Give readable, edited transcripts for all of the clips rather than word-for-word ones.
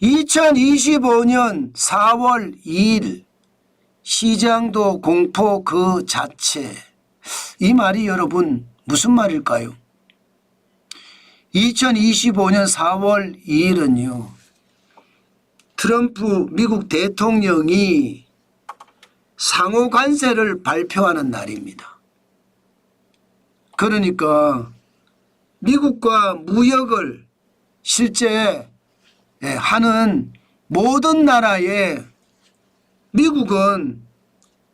2025년 4월 2일 시장도 공포 그 자체. 이 말이 여러분 무슨 말일까요? 2025년 4월 2일은요. 트럼프 미국 대통령이 상호 관세를 발표하는 날입니다. 그러니까 미국과 무역을 실제 하는 모든 나라에 미국은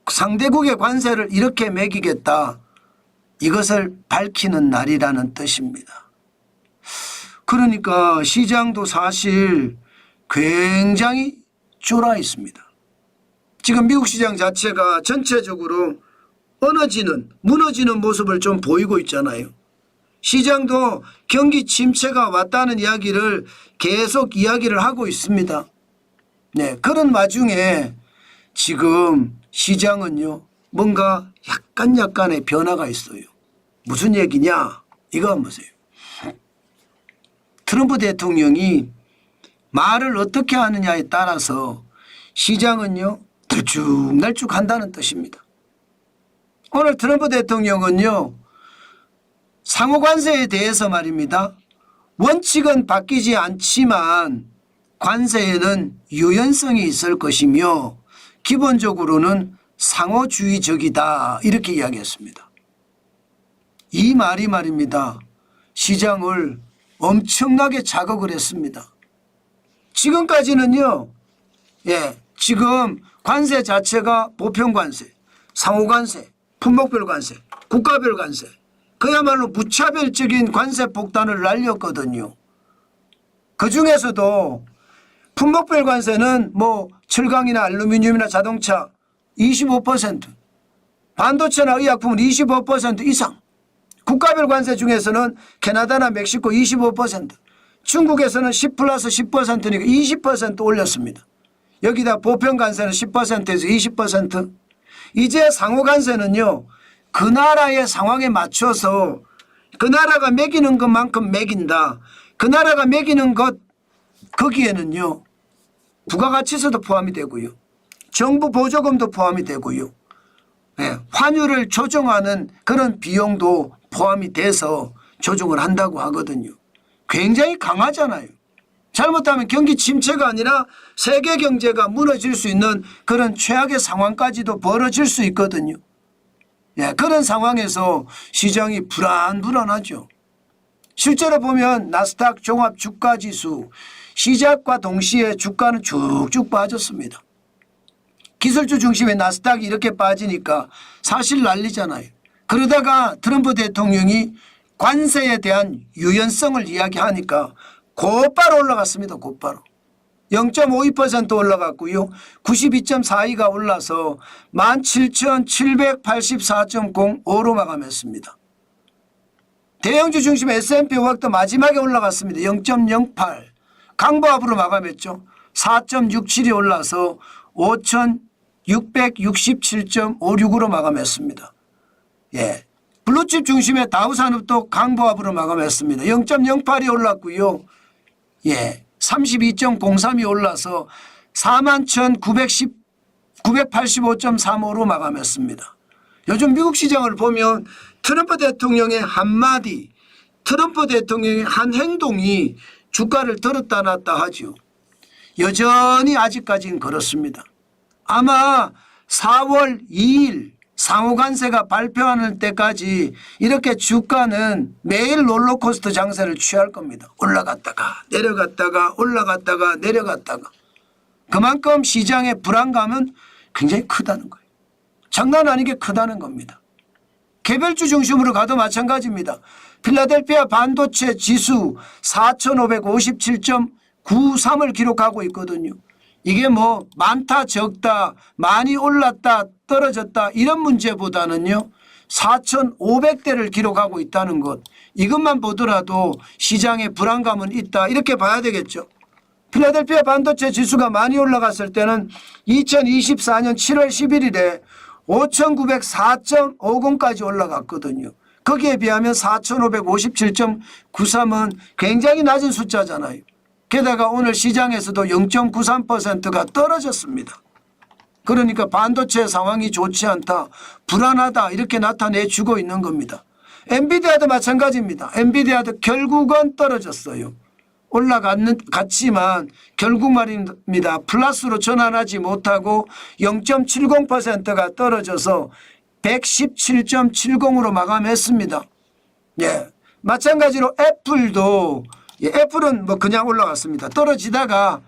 상대국의 관세를 이렇게 매기겠다. 이것을 밝히는 날이라는 뜻입니다. 그러니까 시장도 사실 굉장히 졸아 있습니다. 지금 미국 시장 자체가 전체적으로 무너지는 모습을 좀 보이고 있잖아요. 시장도 경기 침체가 왔다는 이야기를 계속 이야기를 하고 있습니다. 네, 그런 와중에 지금 시장은요, 뭔가 약간의 변화가 있어요. 무슨 얘기냐? 이거 한번 보세요. 트럼프 대통령이 말을 어떻게 하느냐에 따라서 시장은요, 들쭉날쭉 한다는 뜻입니다. 오늘 트럼프 대통령은요, 상호관세에 대해서 말입니다. 원칙은 바뀌지 않지만 관세에는 유연성이 있을 것이며 기본적으로는 상호주의적이다. 이렇게 이야기했습니다. 이 말이 말입니다. 시장을 엄청나게 자극을 했습니다. 지금까지는요. 지금 관세 자체가 보편관세, 상호관세, 품목별 관세, 국가별 관세 그야말로 무차별적인 관세 폭탄을 날렸거든요. 그중에서도 품목별 관세는 뭐 철강이나 알루미늄이나 자동차 25%, 반도체나 의약품은 25% 이상, 국가별 관세 중에서는 캐나다나 멕시코 25%, 중국에서는 10 플러스 10%니까 20% 올렸습니다. 여기다 보편 관세는 10%에서 20%. 이제 상호 관세는요. 그 나라의 상황에 맞춰서 그 나라가 매기는 것만큼 매긴다. 그 나라가 매기는 것 거기에는요. 부가가치세도 포함이 되고요. 정부 보조금도 포함이 되고요. 환율을 조정하는 그런 비용도 포함이 돼서 조정을 한다고 하거든요. 굉장히 강하잖아요. 잘못하면 경기 침체가 아니라 세계 경제가 무너질 수 있는 그런 최악의 상황까지도 벌어질 수 있거든요. 그런 상황에서 시장이 불안하죠. 실제로 보면 나스닥 종합 주가지수 시작과 동시에 주가는 쭉쭉 빠졌습니다. 기술주 중심의 나스닥이 이렇게 빠지니까 사실 난리잖아요. 그러다가 트럼프 대통령이 관세에 대한 유연성을 이야기하니까 곧바로 올라갔습니다. 곧바로. 0.52% 올라갔고요. 92.42가 올라서 17,784.05로 마감했습니다. 대형주 중심의 S&P 500도 마지막에 올라갔습니다. 0.08 강보합으로 마감했죠. 4.67이 올라서 5,667.56으로 마감했습니다. 블루칩 중심의 다우산업도 강보합으로 마감했습니다. 0.08이 올랐고요. 32.03이 올라서 41,985.35로 마감했습니다. 요즘 미국 시장을 보면 트럼프 대통령의 한마디, 트럼프 대통령의 한 행동이 주가를 들었다 놨다 하죠. 여전히 아직까지는 그렇습니다. 아마 4월 2일 상호관세가 발표하는 때까지 이렇게 주가는 매일 롤러코스터 장세를 취할 겁니다. 올라갔다가 내려갔다가 올라갔다가 내려갔다가. 그만큼 시장의 불안감은 굉장히 크다는 거예요. 장난 아니게 크다는 겁니다. 개별주 중심으로 가도 마찬가지입니다. 필라델피아 반도체 지수 4,557.93을 기록하고 있거든요. 이게 뭐 많다 적다 많이 올랐다 떨어졌다 이런 문제보다는요 4,500대를 기록하고 있다는 것 이것만 보더라도 시장에 불안감은 있다 이렇게 봐야 되겠죠. 필라델피아 반도체 지수가 많이 올라갔을 때는 2024년 7월 11일에 5,904.50까지 올라갔거든요. 거기에 비하면 4,557.93은 굉장히 낮은 숫자잖아요. 게다가 오늘 시장에서도 0.93%가 떨어졌습니다. 그러니까 반도체 상황이 좋지 않다, 불안하다 이렇게 나타내주고 있는 겁니다. 엔비디아도 마찬가지입니다. 엔비디아도 결국은 떨어졌어요. 올라갔지만 결국 말입니다. 플러스로 전환하지 못하고 0.70%가 떨어져서 117.70으로 마감했습니다. 예, 마찬가지로 애플도 애플은 뭐 그냥 올라갔습니다. 떨어지다가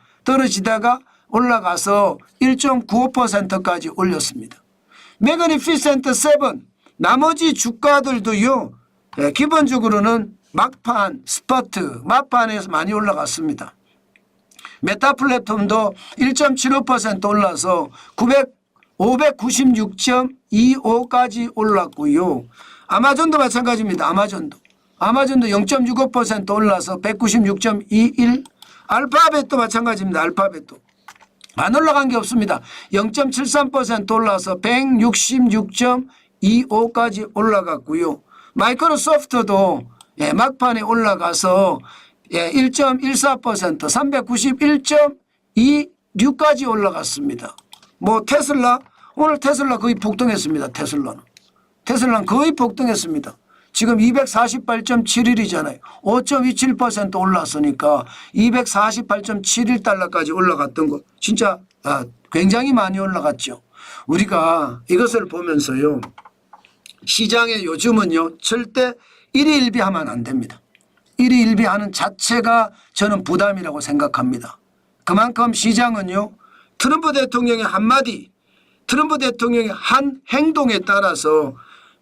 올라가서 1.95%까지 올렸습니다. 매그니피센트 7 나머지 주가들도요. 예, 기본적으로는 막판 스퍼트 막판에서 많이 올라갔습니다. 메타 플랫폼도 1.75% 올라서 596.25까지 올랐고요. 아마존도 마찬가지입니다. 아마존도 0.65% 올라서 196.21. 알파벳도 마찬가지입니다. 알파벳도 안 올라간 게 없습니다. 0.73% 올라서 166.25까지 올라갔고요. 마이크로소프트도 막판에 올라가서 1.14% 391.26까지 올라갔습니다. 뭐 테슬라 오늘 테슬라 거의 폭등했습니다. 테슬라는 거의 폭등했습니다. 지금 248.71이잖아요. 5.27% 올랐으니까 248.71달러까지 올라갔던 거 진짜 굉장히 많이 올라갔죠. 우리가 이것을 보면서요. 시장에 요즘은요. 절대 일희일비하면 안 됩니다. 일희일비하는 자체가 저는 부담이라고 생각합니다. 그만큼 시장은요. 트럼프 대통령의 한마디, 트럼프 대통령의 한 행동에 따라서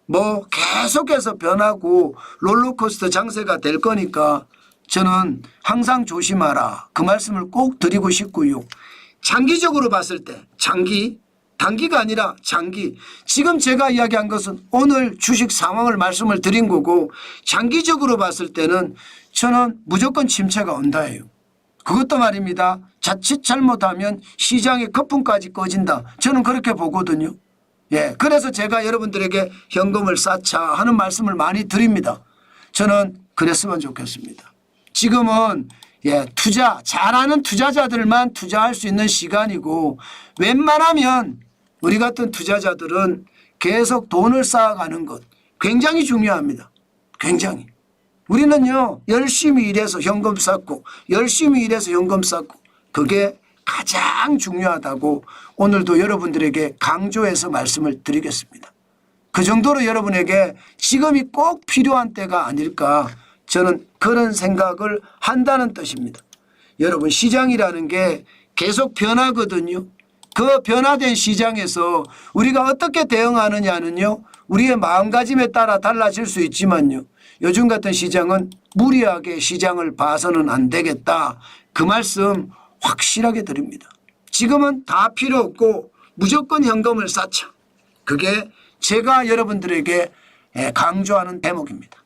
뭐 계속해서 변하고 롤러코스터 장세가 될 거니까 저는 항상 조심하라 그 말씀을 꼭 드리고 싶고요. 장기적으로 봤을 때 단기가 아니라 장기, 지금 제가 이야기한 것은 오늘 주식 상황을 말씀을 드린 거고 장기적으로 봤을 때는 저는 무조건 침체가 온다예요. 그것도 말입니다. 자칫 잘못하면 시장의 거품까지 꺼진다. 저는 그렇게 보거든요. 예, 그래서 제가 여러분들에게 현금을 쌓자 하는 말씀을 많이 드립니다. 저는 그랬으면 좋겠습니다. 지금은 투자 잘하는 투자자들만 투자할 수 있는 시간이고 웬만하면 우리 같은 투자자들은 계속 돈을 쌓아가는 것 굉장히 중요합니다. 굉장히. 우리는요 열심히 일해서 현금 쌓고 그게 가장 중요하다고 오늘도 여러분들에게 강조해서 말씀을 드리겠습니다. 그 정도로 여러분에게 지금이 꼭 필요한 때가 아닐까 저는 그런 생각을 한다는 뜻입니다. 여러분 시장이라는 게 계속 변하거든요. 그 변화된 시장에서 우리가 어떻게 대응하느냐는요. 우리의 마음가짐에 따라 달라질 수 있지만요. 요즘 같은 시장은 무리하게 시장을 봐서는 안 되겠다. 그 말씀 확실하게 드립니다. 지금은 다 필요 없고 무조건 현금을 쌓자. 그게 제가 여러분들에게 강조하는 대목입니다.